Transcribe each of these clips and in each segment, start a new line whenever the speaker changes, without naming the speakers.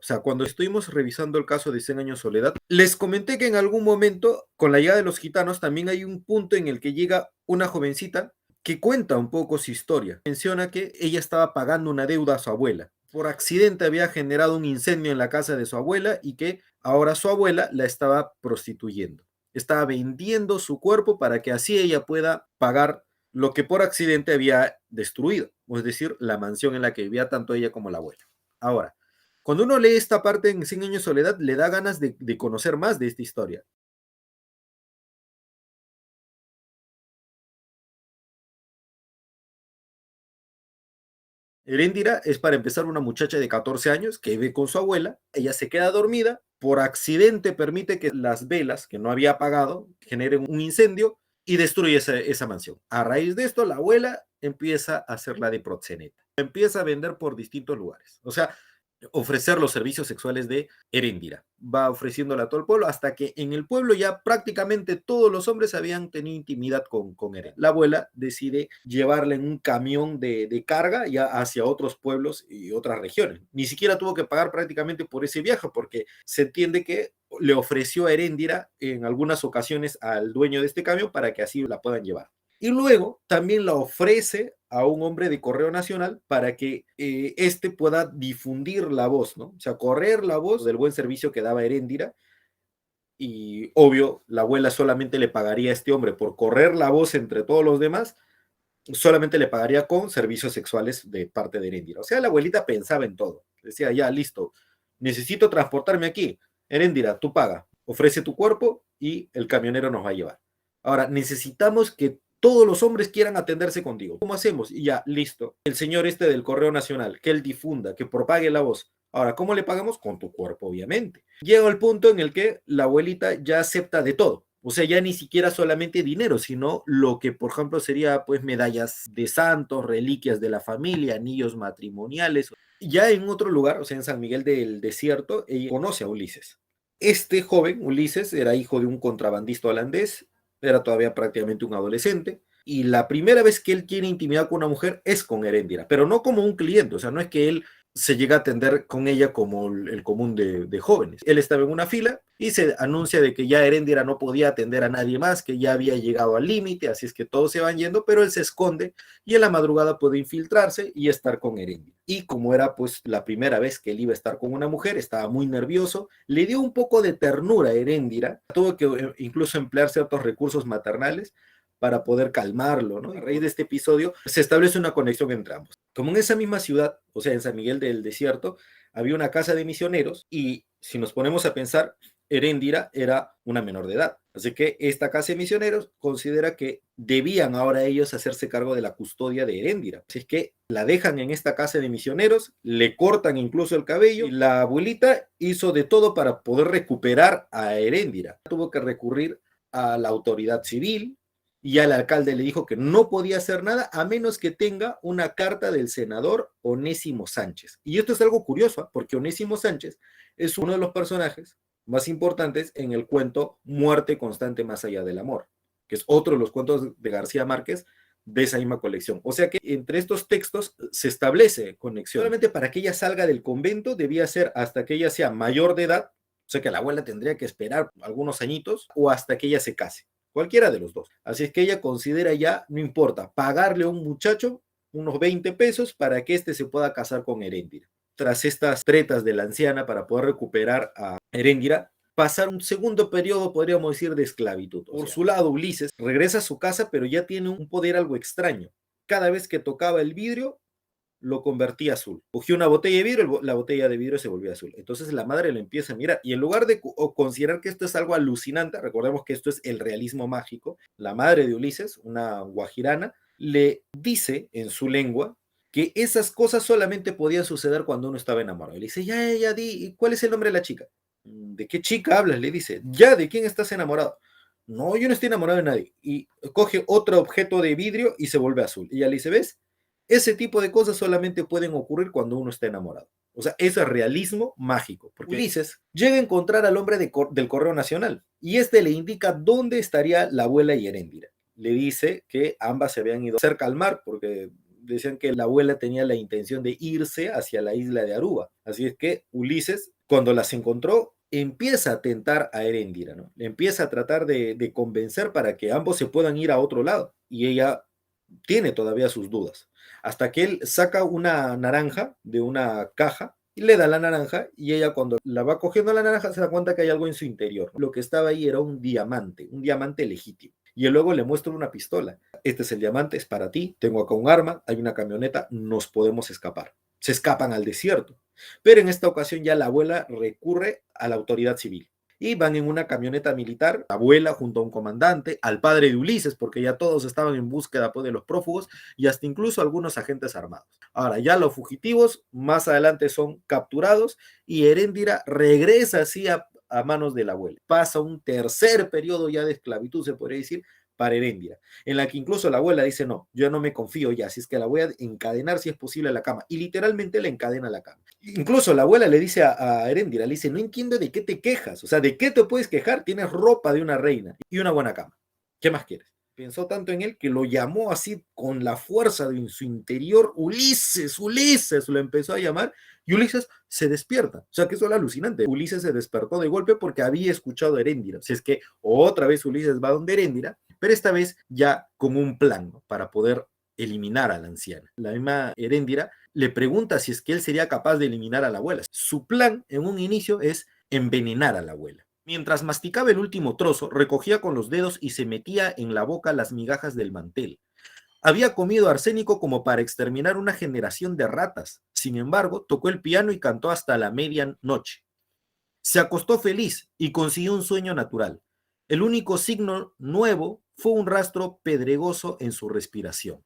O sea, cuando estuvimos revisando el caso de 100 años de soledad, les comenté que en algún momento, con la llegada de los gitanos, también hay un punto en el que llega una jovencita que cuenta un poco su historia. Menciona que ella estaba pagando una deuda a su abuela. Por accidente había generado un incendio en la casa de su abuela y que ahora su abuela la estaba prostituyendo. Estaba vendiendo su cuerpo para que así ella pueda pagar lo que por accidente había destruido, es decir, la mansión en la que vivía tanto ella como la abuela. Ahora, cuando uno lee esta parte en 100 años de soledad, le da ganas de conocer más de esta historia. Heréndira es, para empezar, una muchacha de 14 años que vive con su abuela. Ella se queda dormida, por accidente permite que las velas que no había apagado generen un incendio y destruye esa mansión. A raíz de esto, la abuela empieza a hacerla de proxeneta. Empieza a vender por distintos lugares. O sea, ofrecer los servicios sexuales de Heréndira. Va ofreciéndola a todo el pueblo hasta que en el pueblo ya prácticamente todos los hombres habían tenido intimidad con Heréndira. La abuela decide llevarla en un camión de carga ya hacia otros pueblos y otras regiones. Ni siquiera tuvo que pagar prácticamente por ese viaje porque se entiende que le ofreció a Heréndira en algunas ocasiones al dueño de este camión para que así la puedan llevar. Y luego también la ofrece a un hombre de Correo Nacional para que éste pueda difundir la voz, ¿no? O sea, correr la voz del buen servicio que daba Heréndira. Y obvio, la abuela solamente le pagaría a este hombre por correr la voz entre todos los demás, solamente le pagaría con servicios sexuales de parte de Heréndira. O sea, la abuelita pensaba en todo. Decía, ya, listo, necesito transportarme aquí. Heréndira, tú paga, ofrece tu cuerpo y el camionero nos va a llevar. Ahora, necesitamos que todos los hombres quieran atenderse contigo. ¿Cómo hacemos? Y ya, listo. El señor este del Correo Nacional, que él difunda, que propague la voz. Ahora, ¿cómo le pagamos? Con tu cuerpo, obviamente. Llega el punto en el que la abuelita ya acepta de todo. O sea, ya ni siquiera solamente dinero, sino lo que, por ejemplo, sería pues medallas de santos, reliquias de la familia, anillos matrimoniales. Ya en otro lugar, o sea, en San Miguel del Desierto, ella conoce a Ulises. Este joven, Ulises, era hijo de un contrabandista holandés, era todavía prácticamente un adolescente, y la primera vez que él tiene intimidad con una mujer es con Heréndira, pero no como un cliente, o sea, no es que él se llega a atender con ella como el común de jóvenes. Él estaba en una fila y se anuncia de que ya Heréndira no podía atender a nadie más, que ya había llegado al límite, así es que todos se van yendo, pero él se esconde y en la madrugada puede infiltrarse y estar con Heréndira. Y como era pues la primera vez que él iba a estar con una mujer, estaba muy nervioso, le dio un poco de ternura a Heréndira, tuvo que incluso emplear ciertos recursos maternales para poder calmarlo, ¿no? A raíz de este episodio se establece una conexión entre ambos. Como en esa misma ciudad, o sea, en San Miguel del Desierto, había una casa de misioneros y si nos ponemos a pensar, Heréndira era una menor de edad. Así que esta casa de misioneros considera que debían ahora ellos hacerse cargo de la custodia de Heréndira. Así es que la dejan en esta casa de misioneros, le cortan incluso el cabello y la abuelita hizo de todo para poder recuperar a Heréndira. Tuvo que recurrir a la autoridad civil, y al alcalde le dijo que no podía hacer nada a menos que tenga una carta del senador Onésimo Sánchez. Y esto es algo curioso, porque Onésimo Sánchez es uno de los personajes más importantes en el cuento Muerte constante más allá del amor, que es otro de los cuentos de García Márquez de esa misma colección. O sea que entre estos textos se establece conexión. Solamente para que ella salga del convento debía ser hasta que ella sea mayor de edad, o sea que la abuela tendría que esperar algunos añitos, o hasta que ella se case. Cualquiera de los dos. Así es que ella considera ya, no importa, pagarle a un muchacho unos 20 pesos para que éste se pueda casar con Heréndira. Tras estas tretas de la anciana para poder recuperar a Heréndira, pasar un segundo periodo, podríamos decir, de esclavitud. Por su lado, Ulises regresa a su casa, pero ya tiene un poder algo extraño. Cada vez que tocaba el vidrio, lo convertía azul. Cogió una botella de vidrio, la botella de vidrio se volvió azul. Entonces la madre lo empieza a mirar y en lugar de considerar que esto es algo alucinante, recordemos que esto es el realismo mágico, la madre de Ulises, una guajirana, le dice en su lengua que esas cosas solamente podían suceder cuando uno estaba enamorado. Le dice, ya, di, ¿cuál es el nombre de la chica? ¿De qué chica hablas? Le dice, ya, ¿de quién estás enamorado? No, yo no estoy enamorado de nadie. Y coge otro objeto de vidrio y se vuelve azul. Y ella le dice, ¿ves? Ese tipo de cosas solamente pueden ocurrir cuando uno está enamorado. O sea, eso es realismo mágico. Porque Ulises llega a encontrar al hombre del Correo Nacional y este le indica dónde estaría la abuela y Heréndira. Le dice que ambas se habían ido cerca al mar porque decían que la abuela tenía la intención de irse hacia la isla de Aruba. Así es que Ulises, cuando las encontró, empieza a tentar a Heréndira, ¿no? Le empieza a tratar de convencer para que ambos se puedan ir a otro lado. Y ella tiene todavía sus dudas. Hasta que él saca una naranja de una caja y le da la naranja, y ella, cuando la va cogiendo la naranja, se da cuenta que hay algo en su interior. Lo que estaba ahí era un diamante legítimo. Y él luego le muestra una pistola. Este es el diamante, es para ti, tengo acá un arma, hay una camioneta, nos podemos escapar. Se escapan al desierto. Pero en esta ocasión ya la abuela recurre a la autoridad civil y van en una camioneta militar, la abuela junto a un comandante, al padre de Ulises, porque ya todos estaban en búsqueda, pues, de los prófugos, y hasta incluso algunos agentes armados. Ahora, ya los fugitivos más adelante son capturados y Heréndira regresa así a manos de la abuela. Pasa un tercer periodo ya de esclavitud, se podría decir, para Heréndira, en la que incluso la abuela dice: no, yo no me confío ya, así es que la voy a encadenar si es posible a la cama, y literalmente la encadena a la cama. Incluso la abuela le dice a Heréndira, le dice: no entiendo de qué te quejas, o sea, ¿de qué te puedes quejar? Tienes ropa de una reina y una buena cama, ¿qué más quieres? Pensó tanto en él que lo llamó así con la fuerza de su interior: Ulises, Ulises, lo empezó a llamar, y Ulises se despierta. O sea, que eso es alucinante. Ulises se despertó de golpe porque había escuchado a Heréndira. O sea, es que otra vez Ulises va donde Heréndira, pero esta vez ya con un plan, ¿no?, para poder eliminar a la anciana. La misma Heréndira le pregunta si es que él sería capaz de eliminar a la abuela. Su plan en un inicio es envenenar a la abuela. Mientras masticaba el último trozo, recogía con los dedos y se metía en la boca las migajas del mantel. Había comido arsénico como para exterminar una generación de ratas. Sin embargo, tocó el piano y cantó hasta la medianoche. Se acostó feliz y consiguió un sueño natural. El único signo nuevo fue un rastro pedregoso en su respiración.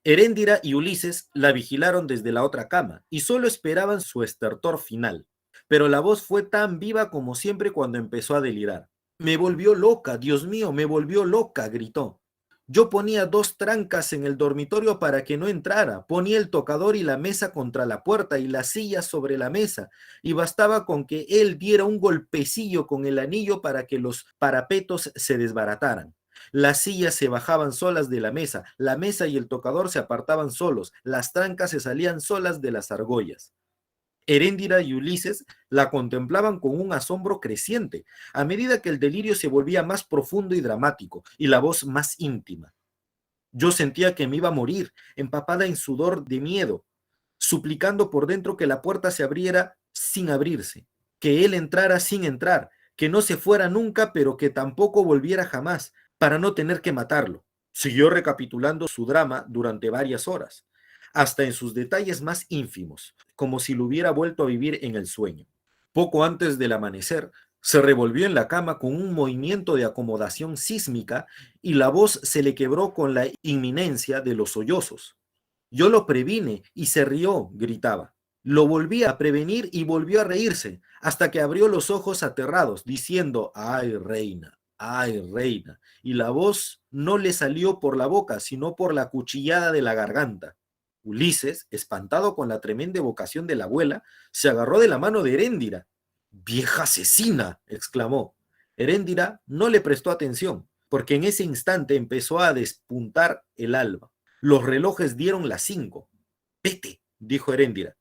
Heréndira y Ulises la vigilaron desde la otra cama y solo esperaban su estertor final. Pero la voz fue tan viva como siempre cuando empezó a delirar. Me volvió loca, Dios mío, me volvió loca, gritó. Yo ponía 2 trancas en el dormitorio para que no entrara, ponía el tocador y la mesa contra la puerta y las sillas sobre la mesa, y bastaba con que él diera un golpecillo con el anillo para que los parapetos se desbarataran. Las sillas se bajaban solas de la mesa y el tocador se apartaban solos, las trancas se salían solas de las argollas. Heréndira y Ulises la contemplaban con un asombro creciente, a medida que el delirio se volvía más profundo y dramático, y la voz más íntima. Yo sentía que me iba a morir, empapada en sudor de miedo, suplicando por dentro que la puerta se abriera sin abrirse, que él entrara sin entrar, que no se fuera nunca, pero que tampoco volviera jamás, para no tener que matarlo. Siguió recapitulando su drama durante varias horas, hasta en sus detalles más ínfimos, como si lo hubiera vuelto a vivir en el sueño. Poco antes del amanecer, se revolvió en la cama con un movimiento de acomodación sísmica y la voz se le quebró con la inminencia de los sollozos. Yo lo previne y se rió, gritaba. Lo volví a prevenir y volvió a reírse, hasta que abrió los ojos aterrados, diciendo: ay, reina, y la voz no le salió por la boca, sino por la cuchillada de la garganta. Ulises, espantado con la tremenda evocación de la abuela, se agarró de la mano de Heréndira. ¡Vieja asesina!, exclamó. Heréndira no le prestó atención, porque en ese instante empezó a despuntar el alba. Los relojes dieron las 5. Vete, dijo Heréndira.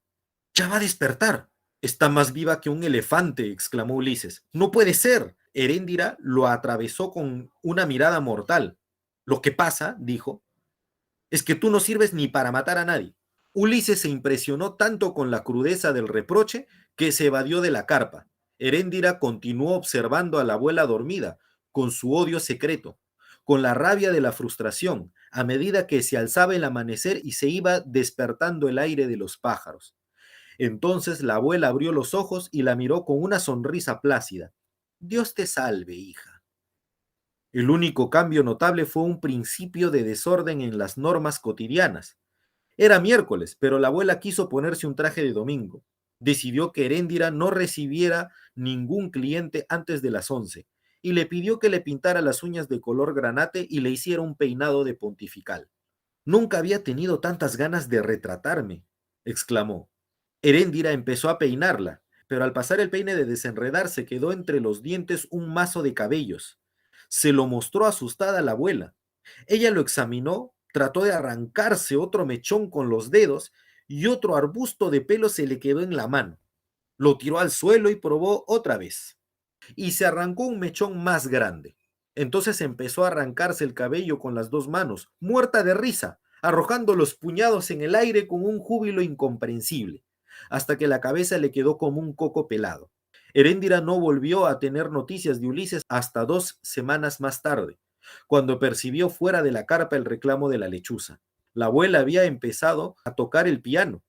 Ya va a despertar. Está más viva que un elefante, exclamó Ulises. No puede ser. Heréndira lo atravesó con una mirada mortal. Lo que pasa, dijo, es que tú no sirves ni para matar a nadie. Ulises se impresionó tanto con la crudeza del reproche que se evadió de la carpa. Heréndira continuó observando a la abuela dormida, con su odio secreto, con la rabia de la frustración, a medida que se alzaba el amanecer y se iba despertando el aire de los pájaros. Entonces la abuela abrió los ojos y la miró con una sonrisa plácida. Dios te salve, hija. El único cambio notable fue un principio de desorden en las normas cotidianas. Era miércoles, pero la abuela quiso ponerse un traje de domingo. Decidió que Heréndira no recibiera ningún cliente antes de las 11 y le pidió que le pintara las uñas de color granate y le hiciera un peinado de pontifical. Nunca había tenido tantas ganas de retratarme, exclamó. Heréndira empezó a peinarla, pero al pasar el peine de desenredar se quedó entre los dientes un mazo de cabellos. Se lo mostró asustada a la abuela. Ella lo examinó Trató de arrancarse otro mechón con los dedos y otro arbusto de pelo se le quedó en la mano. Lo tiró al suelo y probó otra vez. Y se arrancó un mechón más grande. Entonces empezó a arrancarse el cabello con las dos manos, muerta de risa, arrojando los puñados en el aire con un júbilo incomprensible, hasta que la cabeza le quedó como un coco pelado. Heréndira no volvió a tener noticias de Ulises hasta 2 semanas más tarde, cuando percibió fuera de la carpa el reclamo de la lechuza. La abuela había empezado a tocar el piano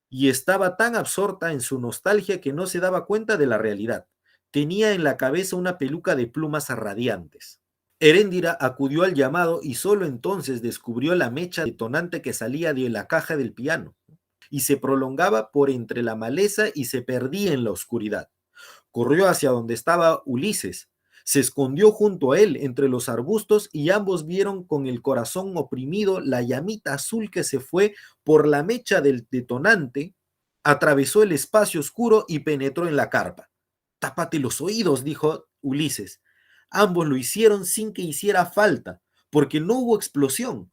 y estaba tan absorta en su nostalgia que no se daba cuenta de la realidad. Tenía en la cabeza una peluca de plumas radiantes. Heréndira acudió al llamado y solo entonces descubrió la mecha detonante que salía de la caja del piano y se prolongaba por entre la maleza y se perdía en la oscuridad. Corrió hacia donde estaba Ulises, se escondió junto a él entre los arbustos y ambos vieron con el corazón oprimido la llamita azul que se fue por la mecha del detonante, atravesó el espacio oscuro y penetró en la carpa. Tápate los oídos, dijo Ulises. Ambos lo hicieron sin que hiciera falta, porque no hubo explosión.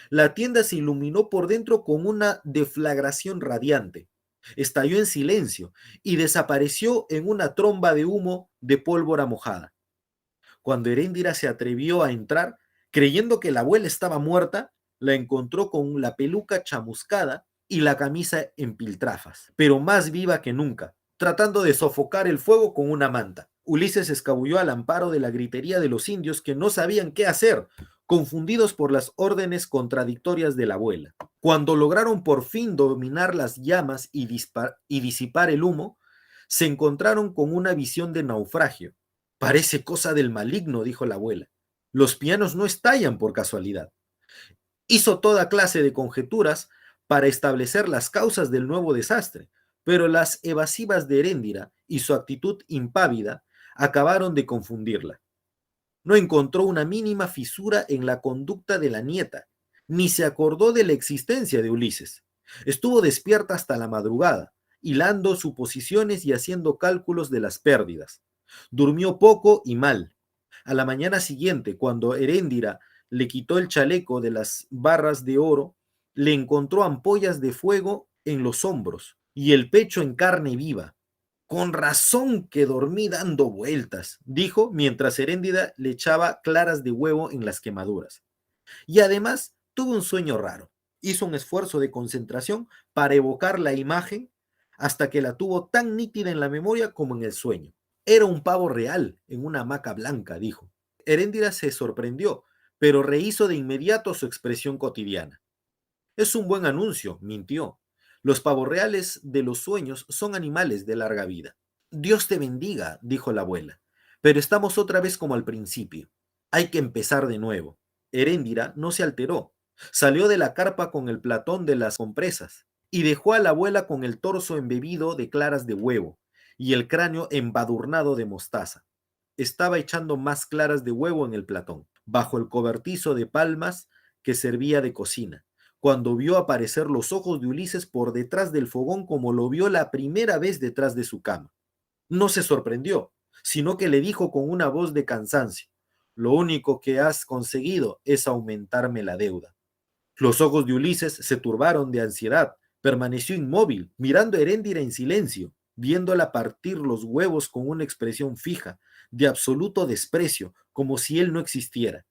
La tienda se iluminó por dentro con una deflagración radiante. Estalló en silencio y desapareció en una tromba de humo de pólvora mojada. Cuando Heréndira se atrevió a entrar, creyendo que la abuela estaba muerta, la encontró con la peluca chamuscada y la camisa en piltrafas, pero más viva que nunca, tratando de sofocar el fuego con una manta. Ulises escabulló al amparo de la gritería de los indios que no sabían qué hacer, confundidos por las órdenes contradictorias de la abuela. Cuando lograron por fin dominar las llamas y disipar el humo, se encontraron con una visión de naufragio. Parece cosa del maligno, dijo la abuela. Los pianos no estallan por casualidad. Hizo toda clase de conjeturas para establecer las causas del nuevo desastre, pero las evasivas de Heréndira y su actitud impávida acabaron de confundirla. No encontró una mínima fisura en la conducta de la nieta, ni se acordó de la existencia de Ulises. Estuvo despierta hasta la madrugada, hilando suposiciones y haciendo cálculos de las pérdidas. Durmió poco y mal. A la mañana siguiente, cuando Heréndira le quitó el chaleco de las barras de oro, le encontró ampollas de fuego en los hombros y el pecho en carne viva. Con razón que dormí dando vueltas, dijo mientras Heréndira le echaba claras de huevo en las quemaduras. Y además tuvo un sueño raro. Hizo un esfuerzo de concentración para evocar la imagen hasta que la tuvo tan nítida en la memoria como en el sueño. Era un pavo real en una hamaca blanca, dijo. Heréndira se sorprendió, pero rehizo de inmediato su expresión cotidiana. Es un buen anuncio, mintió. Los pavos reales de los sueños son animales de larga vida. Dios te bendiga, dijo la abuela, pero estamos otra vez como al principio. Hay que empezar de nuevo. Heréndira no se alteró. Salió de la carpa con el platón de las compresas y dejó a la abuela con el torso embebido de claras de huevo y el cráneo embadurnado de mostaza. Estaba echando más claras de huevo en el platón, bajo el cobertizo de palmas que servía de cocina, cuando vio aparecer los ojos de Ulises por detrás del fogón como lo vio la primera vez detrás de su cama. No se sorprendió, sino que le dijo con una voz de cansancio: lo único que has conseguido es aumentarme la deuda. Los ojos de Ulises se turbaron de ansiedad. Permaneció inmóvil, mirando a Heréndira en silencio, viéndola partir los huevos con una expresión fija, de absoluto desprecio, como si él no existiera.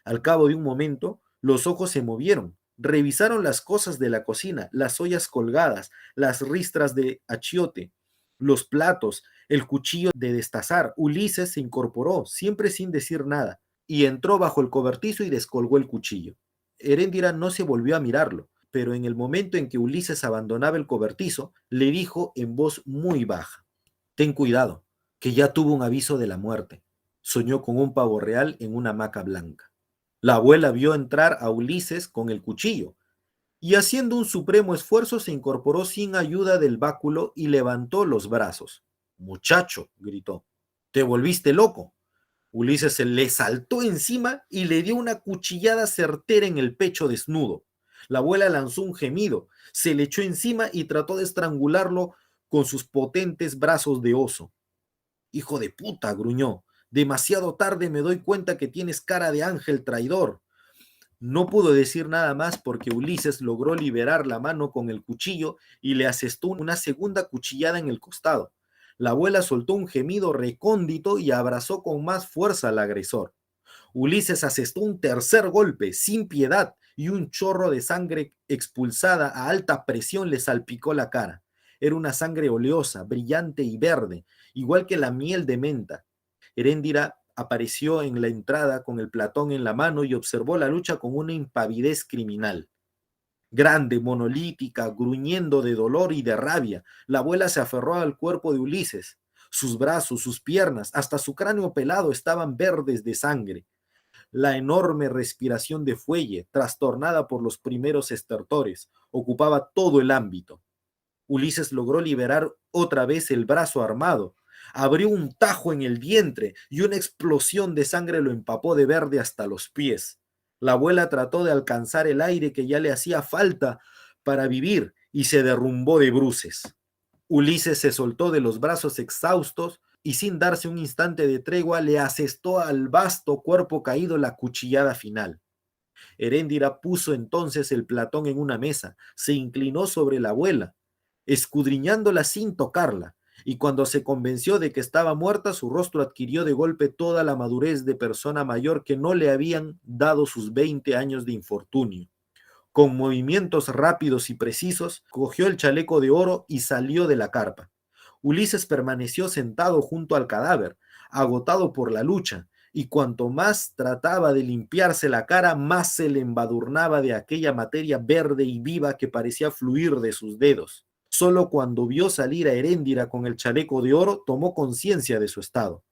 Al cabo de un momento, los ojos se movieron, revisaron las cosas de la cocina, las ollas colgadas, las ristras de achiote, los platos, el cuchillo de destazar. Ulises se incorporó, siempre sin decir nada, y entró bajo el cobertizo y descolgó el cuchillo. Heréndira no se volvió a mirarlo, pero en el momento en que Ulises abandonaba el cobertizo, le dijo en voz muy baja: ten cuidado, que ya tuvo un aviso de la muerte. Soñó con un pavo real en una hamaca blanca. La abuela vio entrar a Ulises con el cuchillo y haciendo un supremo esfuerzo se incorporó sin ayuda del báculo y levantó los brazos. Muchacho, gritó, te volviste loco. Ulises se le saltó encima y le dio una cuchillada certera en el pecho desnudo. La abuela lanzó un gemido, se le echó encima y trató de estrangularlo con sus potentes brazos de oso. Hijo de puta, gruñó. Demasiado tarde me doy cuenta que tienes cara de ángel traidor. No pudo decir nada más porque Ulises logró liberar la mano con el cuchillo y le asestó una segunda cuchillada en el costado. La abuela soltó un gemido recóndito y abrazó con más fuerza al agresor. Ulises asestó un tercer golpe, sin piedad, y un chorro de sangre expulsada a alta presión le salpicó la cara. Era una sangre oleosa, brillante y verde, igual que la miel de menta. Heréndira apareció en la entrada con el platón en la mano y observó la lucha con una impavidez criminal. Grande, monolítica, gruñendo de dolor y de rabia, la abuela se aferró al cuerpo de Ulises. Sus brazos, sus piernas, hasta su cráneo pelado estaban verdes de sangre. La enorme respiración de Fuelle, trastornada por los primeros estertores, ocupaba todo el ámbito. Ulises logró liberar otra vez el brazo armado. Abrió un tajo en el vientre y una explosión de sangre lo empapó de verde hasta los pies. La abuela trató de alcanzar el aire que ya le hacía falta para vivir y se derrumbó de bruces. Ulises se soltó de los brazos exhaustos y sin darse un instante de tregua le asestó al vasto cuerpo caído la cuchillada final. Heréndira puso entonces el platón en una mesa, se inclinó sobre la abuela, escudriñándola sin tocarla, y cuando se convenció de que estaba muerta, su rostro adquirió de golpe toda la madurez de persona mayor que no le habían dado sus 20 años de infortunio. Con movimientos rápidos y precisos, cogió el chaleco de oro y salió de la carpa. Ulises permaneció sentado junto al cadáver, agotado por la lucha, y cuanto más trataba de limpiarse la cara, más se le embadurnaba de aquella materia verde y viva que parecía fluir de sus dedos. Solo cuando vio salir a Heréndira con el chaleco de oro, tomó conciencia de su estado.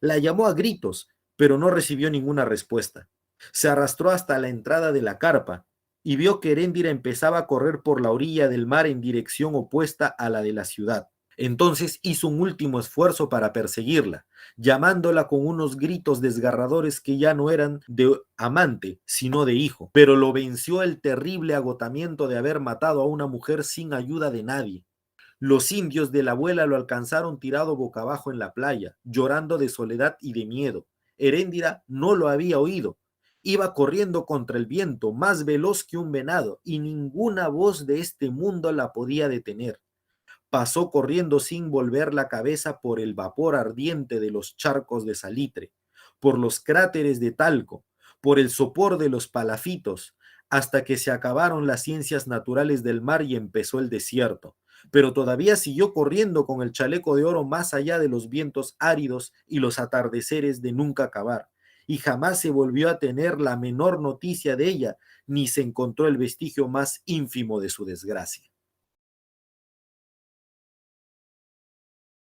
La llamó a gritos, pero no recibió ninguna respuesta. Se arrastró hasta la entrada de la carpa y vio que Heréndira empezaba a correr por la orilla del mar en dirección opuesta a la de la ciudad. Entonces hizo un último esfuerzo para perseguirla, llamándola con unos gritos desgarradores que ya no eran de amante, sino de hijo. Pero lo venció el terrible agotamiento de haber matado a una mujer sin ayuda de nadie. Los indios de la abuela lo alcanzaron tirado boca abajo en la playa, llorando de soledad y de miedo. Heréndira no lo había oído. Iba corriendo contra el viento, más veloz que un venado, y ninguna voz de este mundo la podía detener. Pasó corriendo sin volver la cabeza por el vapor ardiente de los charcos de salitre, por los cráteres de talco, por el sopor de los palafitos, hasta que se acabaron las ciencias naturales del mar y empezó el desierto. Pero todavía siguió corriendo con el chaleco de oro más allá de los vientos áridos y los atardeceres de nunca acabar, y jamás se volvió a tener la menor noticia de ella, ni se encontró el vestigio más ínfimo de su desgracia.